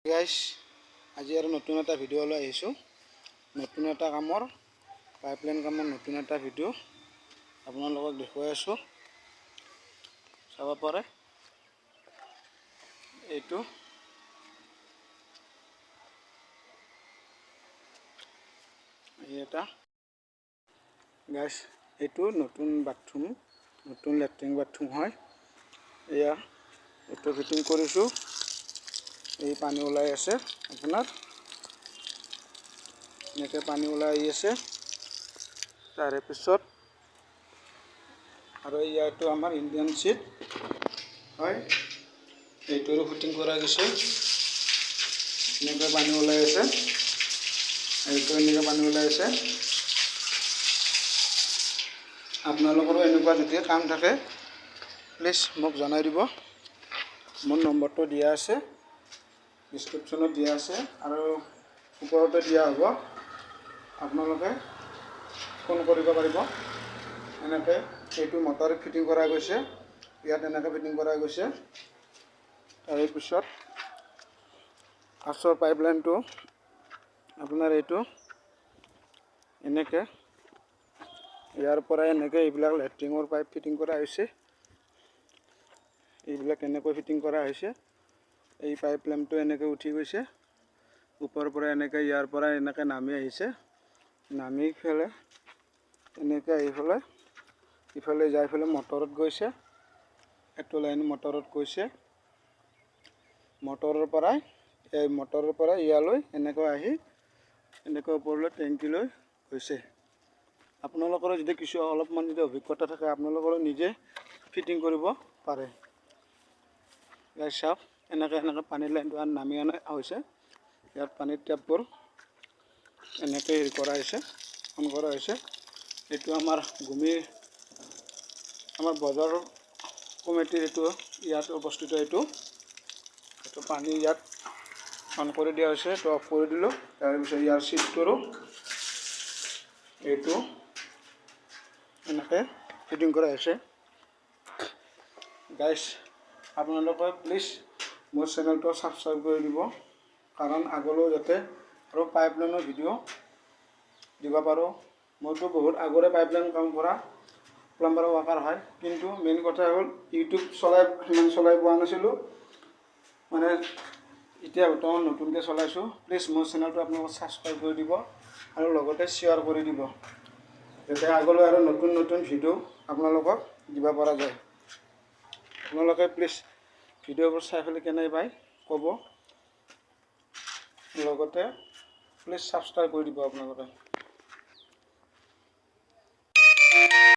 Guys আজি আৰু নতুন এটা ভিডিঅ' লৈ আহিছোঁ। নতুন এটা কামৰ পাইপলাইন কামৰ নতুন এটা ভিডিঅ' আপোনালোকক দেখুৱাই আছোঁ। চাব পাৰে এইটো এটা গাইস এইটো নতুন বাথৰুম, নতুন লেট্ৰিন বাথৰুম হয়। এয়া এইটো ফিটিং কৰিছোঁ। এই পানী ওলাই আছে, আপোনাৰ এনেকৈ পানী ওলাই আহি আছে। তাৰে পিছত আৰু ইয়াতো আমাৰ ইণ্ডিয়ান চিট হয়, এইটোৰো ফিটিং কৰা গৈছে। এনেকৈ পানী ওলাই আছে, এইটো এনেকৈ পানী ওলাই আছে। আপোনালোকৰো এনেকুৱা যদি কাম থাকে প্লিজ মোক জনাই দিব। মোৰ নম্বৰটো দিয়া আছে, ডিছক্ৰিপশ্যনত দিয়া আছে আৰু ওপৰতে দিয়া হ'ব। আপোনালোকে ফোন কৰিব পাৰিব। এনেকৈ এইটো মটৰ ফিটিং কৰা গৈছে, ইয়াত এনেকৈ ফিটিং কৰা গৈছে। তাৰপিছত কাঠৰ পাইপলাইনটো আপোনাৰ এইটো এনেকৈ ইয়াৰ পৰা এনেকৈ এইবিলাক লেট্ৰিনৰ পাইপ ফিটিং কৰা হৈছে। এইবিলাক এনেকৈ ফিটিং কৰা হৈছে। এই পাইপলাইনটো এনেকৈ উঠি গৈছে ওপৰৰ পৰা, এনেকৈ ইয়াৰ পৰা এনেকৈ নামি আহিছে। নামি ফেলে এনেকৈ আহি পেলাই ইফালে যাই পেলাই মটৰত গৈছে। এইটো লাইন মটৰত গৈছে। মটৰৰ পৰা ইয়ালৈ এনেকৈ আহি এনেকৈ ওপৰলৈ টেংকিলৈ গৈছে। আপোনালোকৰ যদি কিছু অলপমান যদি অভিজ্ঞতা থাকে আপোনালোকৰ নিজে ফিটিং কৰিব পাৰে। গাইছ চাওক, এনেকৈ পানীৰ লাইনটো নামি অনা হৈছে। ইয়াত পানীৰ টেপবোৰ এনেকৈ হেৰি কৰা হৈছে, অন কৰা হৈছে। এইটো আমাৰ বজাৰ কমিটিৰ এইটো ইয়াত অৱস্থিত। এইটো পানী ইয়াত অন কৰি দিয়া হৈছে, এইটো অফ কৰি দিলোঁ। তাৰপিছত ইয়াৰ চিটটোৰো এইটো এনেকৈ ফিটিং কৰা হৈছে। গাইছ আপোনালোকে প্লিজ মোৰ চেনেলটো ছাবস্ক্ৰাইব কৰি দিব, কাৰণ আগলৈও যাতে আৰু পাইপলাইনৰ ভিডিঅ' দিব পাৰোঁ। মইতো বহুত আগৰে পাইপলাইন কাম কৰা প্লাম্বাৰ ৱাৰ্কাৰ হয়, কিন্তু মেইন কথা হ'ল ইউটিউব সিমান চলাই পোৱা নাছিলোঁ। মানে এতিয়া বৰ্তমান নতুনকৈ চলাইছোঁ। প্লিজ মোৰ চেনেলটো আপোনালোকে ছাবস্ক্ৰাইব কৰি দিব আৰু লগতে শ্বেয়াৰ কৰি দিব, যাতে আগলৈ আৰু নতুন নতুন ভিডিঅ' আপোনালোকক দিব পৰা যায়। আপোনালোকে প্লিজ ভিডিঅ'বোৰ চাই পেলাই কেনে পায় ক'ব, লগতে প্লিজ ছাবস্ক্ৰাইব কৰি দিব আপোনালোকে।